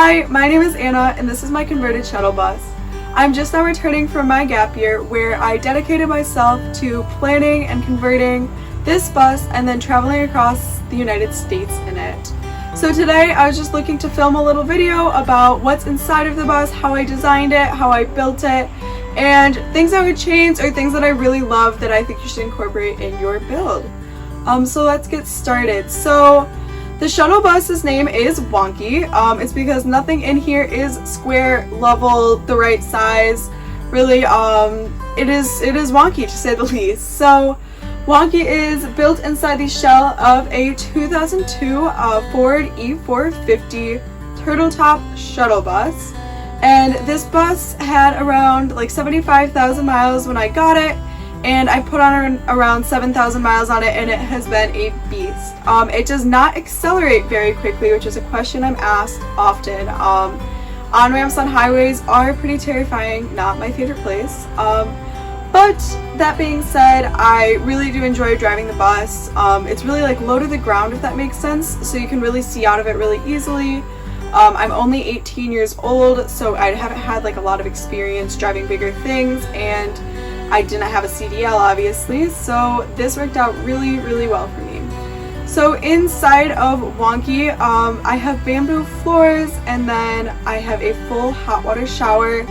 Hi, my name is Anna and this is my converted shuttle bus. I'm just now returning from my gap year where I dedicated myself to planning and converting this bus and then traveling across the United States in it. So today I was just looking to film a little video about what's inside of the bus, how I designed it, how I built it, and things I would change or things that I really love that I think you should incorporate in your build. So let's get started. So the shuttle bus's name is wonky. It's because nothing in here is square, level, the right size. Really, it is wonky to say the least. So wonky is built inside the shell of a 2002 Ford E450 turtle top shuttle bus. And this bus had around like 75,000 miles when I got it, and I put on around 7,000 miles on it, and it has been a beast. It does not accelerate very quickly, which is a question I'm asked often. On-ramps on highways are pretty terrifying, not my favorite place. But that being said, I really do enjoy driving the bus. It's really like low to the ground, if that makes sense, so you can really see out of it really easily. I'm only 18 years old, so I haven't had like a lot of experience driving bigger things, and I didn't have a CDL obviously, so this worked out really, really well for me. So inside of wonky, I have bamboo floors, and then I have a full hot water shower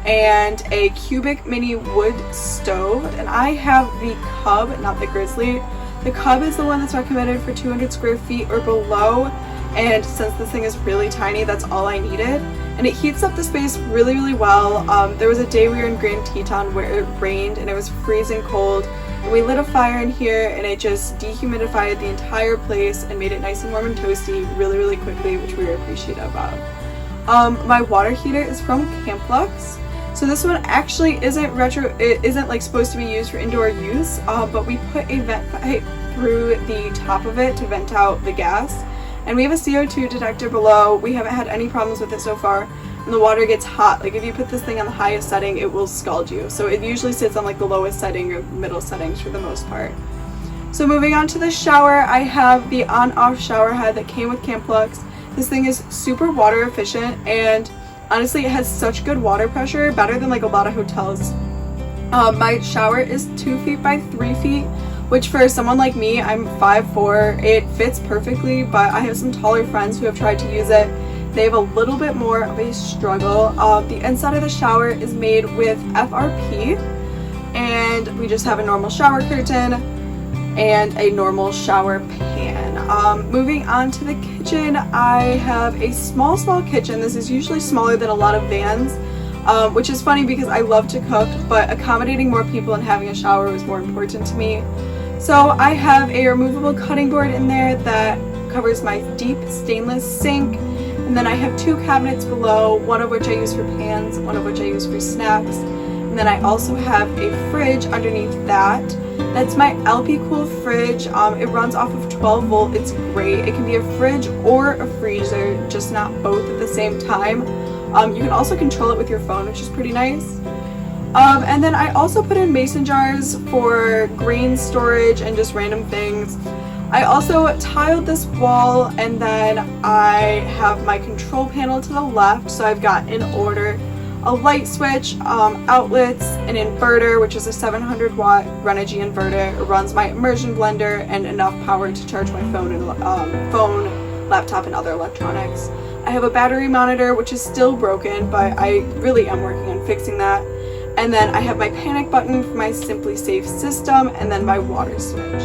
and a cubic mini wood stove, and I have the Cub, not the Grizzly. The Cub is the one that's recommended for 200 square feet or below, and since this thing is really tiny, that's all I needed. And it heats up the space really, really well. There was a day we were in Grand Teton where it rained and it was freezing cold, and we lit a fire in here and it just dehumidified the entire place and made it nice and warm and toasty really, really quickly, which we were appreciative of. My water heater is from Camplux. So this one actually isn't it isn't like supposed to be used for indoor use, but we put a vent pipe through the top of it to vent out the gas. And we have a CO2 detector below. We haven't had any problems with it so far. And the water gets hot. Like if you put this thing on the highest setting, it will scald you. So it usually sits on like the lowest setting or middle settings for the most part. So moving on to the shower, I have the on-off shower head that came with Camplux. This thing is super water efficient, and honestly it has such good water pressure, better than like a lot of hotels. My shower is 2 feet by 3 feet, which for someone like me, I'm 5'4", it fits perfectly, but I have some taller friends who have tried to use it. They have a little bit more of a struggle. The inside of the shower is made with FRP, and we just have a normal shower curtain and a normal shower pan. Moving on to the kitchen, I have a small kitchen. This is usually smaller than a lot of vans, which is funny because I love to cook, but accommodating more people and having a shower was more important to me. So I have a removable cutting board in there that covers my deep stainless sink, and then I have 2 cabinets below, one of which I use for pans, one of which I use for snacks, and then I also have a fridge underneath that. That's my LP Cool fridge. It runs off of 12 volt. It's great. It can be a fridge or a freezer, just not both at the same time. You can also control it with your phone, which is pretty nice. And then I also put in mason jars for grain storage and just random things. I also tiled this wall, and then I have my control panel to the left, so I've got in order a light switch, outlets, an inverter, which is a 700 watt Renogy inverter. It runs my immersion blender and enough power to charge my phone and laptop and other electronics. I have a battery monitor, which is still broken, but I really am working on fixing that. And then I have my panic button for my Simply Safe system, and then my water switch.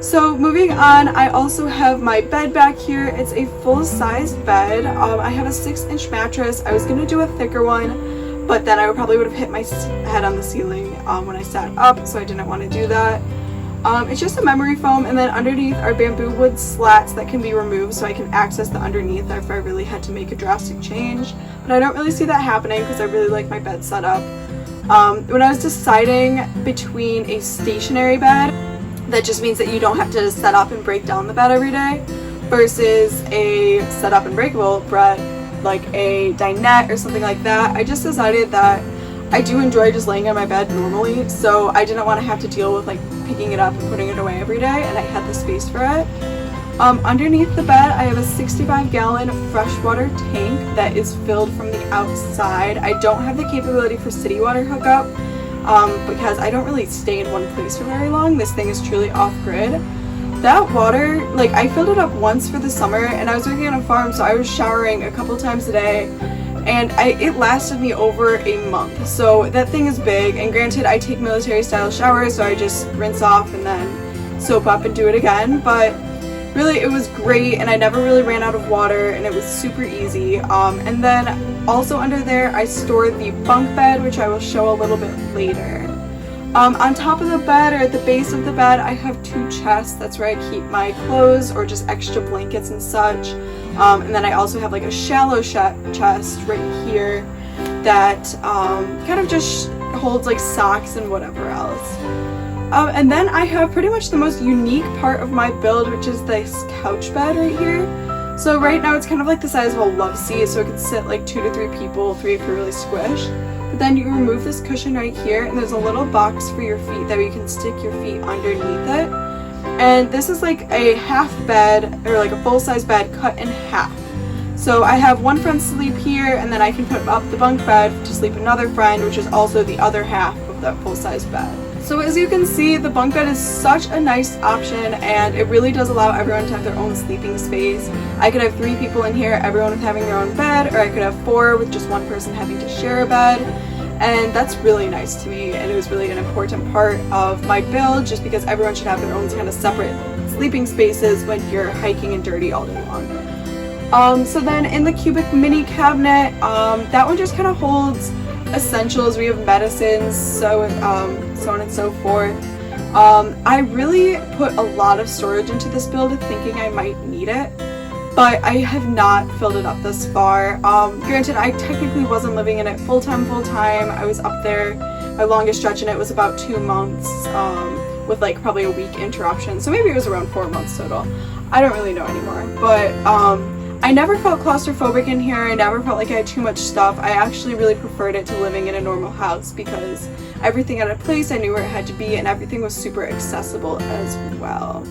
So moving on, I also have my bed back here. It's a full-sized bed. I have a 6-inch mattress. I was gonna do a thicker one, but then I probably would have hit my head on the ceiling when I sat up, so I didn't want to do that. It's just a memory foam, and then underneath are bamboo wood slats that can be removed so I can access the underneath if I really had to make a drastic change. But I don't really see that happening because I really like my bed setup. When I was deciding between a stationary bed, that just means that you don't have to set up and break down the bed every day, versus a set up and breakable bed like a dinette or something like that, I just decided that I do enjoy just laying on my bed normally, so I didn't want to have to deal with like picking it up and putting it away every day, and I had the space for it. Underneath the bed, I have a 65-gallon freshwater tank that is filled from the outside. I don't have the capability for city water hookup because I don't really stay in one place for very long. This thing is truly off-grid. That water, like, I filled it up once for the summer, and I was working on a farm, so I was showering a couple times a day, and it lasted me over a month. So that thing is big, and granted, I take military-style showers, so I just rinse off and then soap up and do it again, but really, it was great, and I never really ran out of water, and it was super easy. And then also under there, I stored the bunk bed, which I will show a little bit later. On top of the bed, or at the base of the bed, I have 2 chests. That's where I keep my clothes or just extra blankets and such. And then I also have like a shallow chest right here that kind of just holds like socks and whatever else. And then I have pretty much the most unique part of my build, which is this couch bed right here. So right now it's kind of like the size of a love seat, so it could sit like 2 to 3 people, 3 if you're really squished. But then you remove this cushion right here, and there's a little box for your feet that you can stick your feet underneath it. And this is like a half bed, or like a full-size bed cut in half. So I have one friend sleep here, and then I can put up the bunk bed to sleep another friend, which is also the other half of that full-size bed. So as you can see, the bunk bed is such a nice option, and it really does allow everyone to have their own sleeping space. I could have 3 people in here, everyone having their own bed, or I could have 4 with just one person having to share a bed. And that's really nice to me, and it was really an important part of my build, just because everyone should have their own kind of separate sleeping spaces when you're hiking and dirty all day long. So then in the cubic mini cabinet, that one just kind of holds essentials. We have medicines, so on and so forth. I really put a lot of storage into this build thinking I might need it, but I have not filled it up thus far. Granted, I technically wasn't living in it full-time. I was up there. My longest stretch in it was about 2 months, with like probably a week interruption, so maybe it was around 4 months total. I don't really know anymore, but I never felt claustrophobic in here. I never felt like I had too much stuff. I actually really preferred it to living in a normal house because everything had a place, I knew where it had to be, and everything was super accessible as well.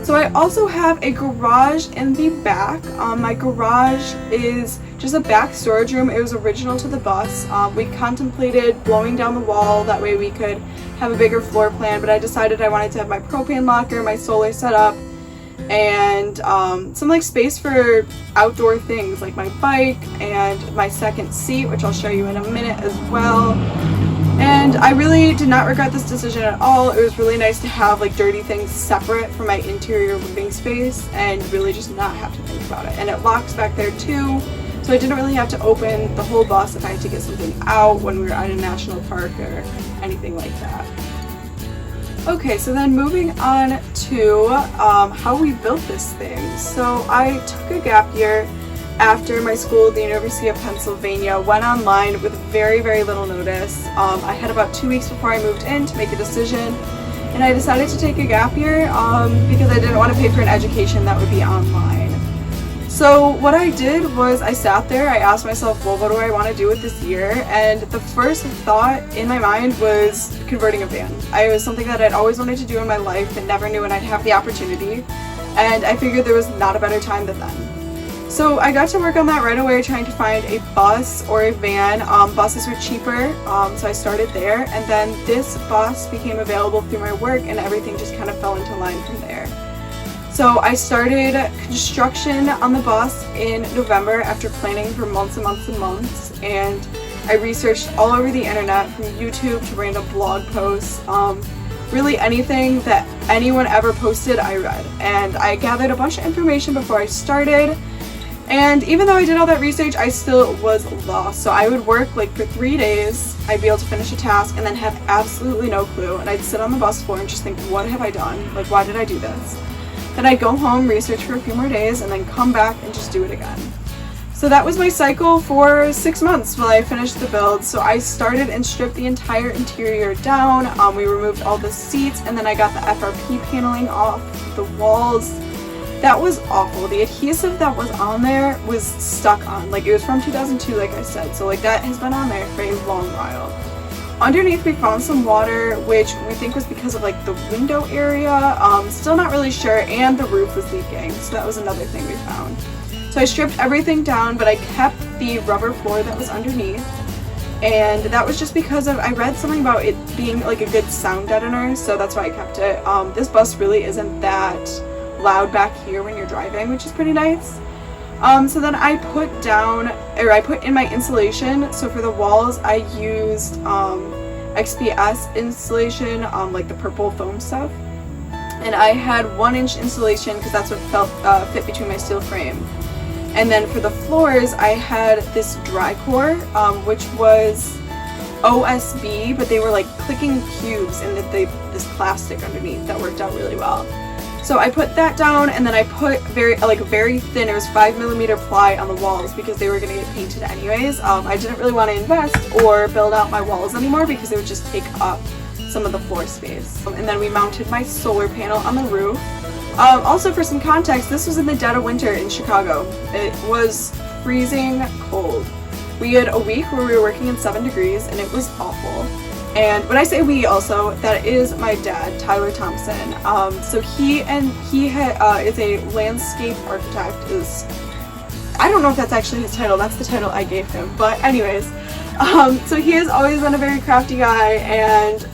So I also have a garage in the back. My garage is just a back storage room. It was original to the bus. We contemplated blowing down the wall, that way we could have a bigger floor plan, but I decided I wanted to have my propane locker, my solar set up, and some like space for outdoor things like my bike and my second seat, which I'll show you in a minute as well. And I really did not regret this decision at all. It was really nice to have like dirty things separate from my interior living space and really just not have to think about it. And it locks back there too, so I didn't really have to open the whole bus if I had to get something out when we were at a national park or anything like that. Okay, so then moving on to how we built this thing. So I took a gap year after my school at the University of Pennsylvania, went online with very, very little notice. I had about 2 weeks before I moved in to make a decision, and I decided to take a gap year because I didn't want to pay for an education that would be online. So what I did was I sat there, I asked myself, well, what do I want to do with this year? And the first thought in my mind was converting a van. It was something that I'd always wanted to do in my life and never knew when I'd have the opportunity, and I figured there was not a better time than then. So I got to work on that right away, trying to find a bus or a van. Buses were cheaper, so I started there, and then this bus became available through my work, and everything just kind of fell into line from there. So I started construction on the bus in November after planning for months and months and months, and I researched all over the internet, from YouTube to random blog posts. Really anything that anyone ever posted I read, and I gathered a bunch of information before I started. And even though I did all that research, I still was lost. So I would work like for 3 days, I'd be able to finish a task and then have absolutely no clue. And I'd sit on the bus floor and just think, what have I done? Like, why did I do this? Then I'd go home, research for a few more days, and then come back and just do it again. So that was my cycle for 6 months while I finished the build. So I started and stripped the entire interior down. We removed all the seats, and then I got the FRP paneling off the walls. That was awful. The adhesive that was on there was stuck on. Like, it was from 2002, like I said, so like that has been on there for a long while. Underneath we found some water, which we think was because of like the window area, still not really sure, and the roof was leaking, so that was another thing we found. So I stripped everything down, but I kept the rubber floor that was underneath, and that was just because I read something about it being like a good sound deadener, so that's why I kept it. This bus really isn't that loud back here when you're driving, which is pretty nice. So then I put in my insulation. So for the walls I used XPS insulation, like the purple foam stuff, and I had 1-inch insulation because that's what fit between my steel frame. And then for the floors I had this dry core, which was OSB, but they were like clicking cubes and this plastic underneath that worked out really well. So I put that down, and then I put very thin, it was 5mm ply on the walls because they were going to get painted anyways. I didn't really want to invest or build out my walls anymore because it would just take up some of the floor space. And then we mounted my solar panel on the roof. Also, for some context, this was in the dead of winter in Chicago. It was freezing cold. We had a week where we were working in 7 degrees and it was awful. And when I say we, also, that is my dad, Tyler Thompson. So he is a landscape architect. I don't know if that's actually his title. That's the title I gave him. But anyways, so he has always been a very crafty guy, and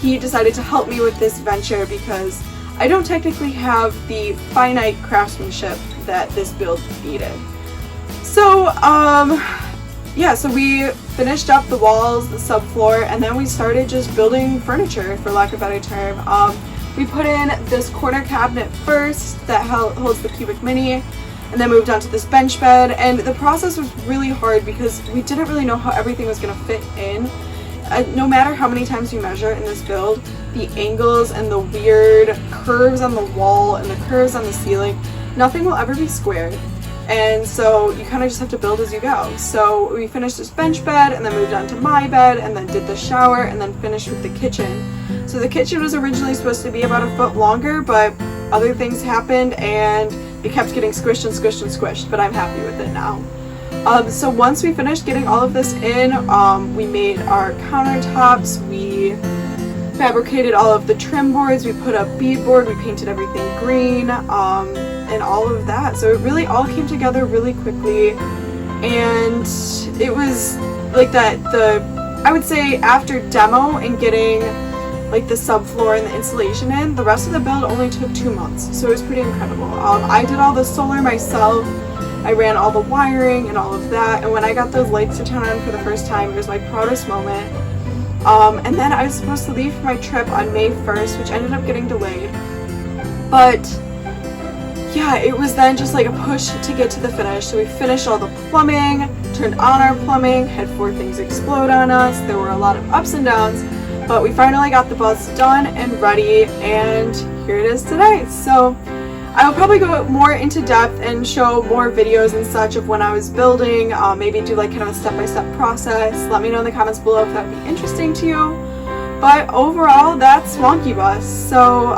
he decided to help me with this venture because I don't technically have the finite craftsmanship that this build needed. So, yeah, so we finished up the walls, the subfloor, and then we started just building furniture, for lack of a better term. We put in this corner cabinet first that holds the cubic mini, and then moved on to this bench bed, and the process was really hard because we didn't really know how everything was going to fit in. No matter how many times you measure in this build, the angles and the weird curves on the wall and the curves on the ceiling, nothing will ever be squared. And so you kind of just have to build as you go. So we finished this bench bed and then moved on to my bed and then did the shower and then finished with the kitchen. So the kitchen was originally supposed to be about 1 foot longer, but other things happened and it kept getting squished and squished and squished, but I'm happy with it now. So once we finished getting all of this in, we made our countertops, we fabricated all of the trim boards, we put up beadboard, we painted everything green, and all of that. So it really all came together really quickly, and it was like I would say after demo and getting like the subfloor and the insulation in, the rest of the build only took 2 months, so it was pretty incredible. I did all the solar myself, I ran all the wiring and all of that, and when I got those lights to turn on for the first time, it was my proudest moment. And then I was supposed to leave for my trip on May 1st, which ended up getting delayed. But yeah, it was then just like a push to get to the finish. So we finished all the plumbing, turned on our plumbing, had 4 things explode on us. There were a lot of ups and downs, but we finally got the bus done and ready, and here it is today. So I will probably go more into depth and show more videos and such of when I was building, maybe do like kind of a step-by-step process. Let me know in the comments below if that would be interesting to you. But overall, that's Wonky Bus. So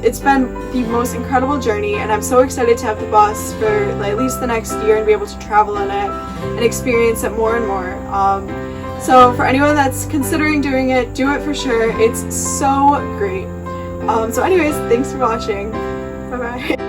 it's been the most incredible journey, and I'm so excited to have the bus for like, at least the next year and be able to travel in it and experience it more and more. So for anyone that's considering doing it, do it for sure. It's so great. So anyways, thanks for watching. Bye-bye.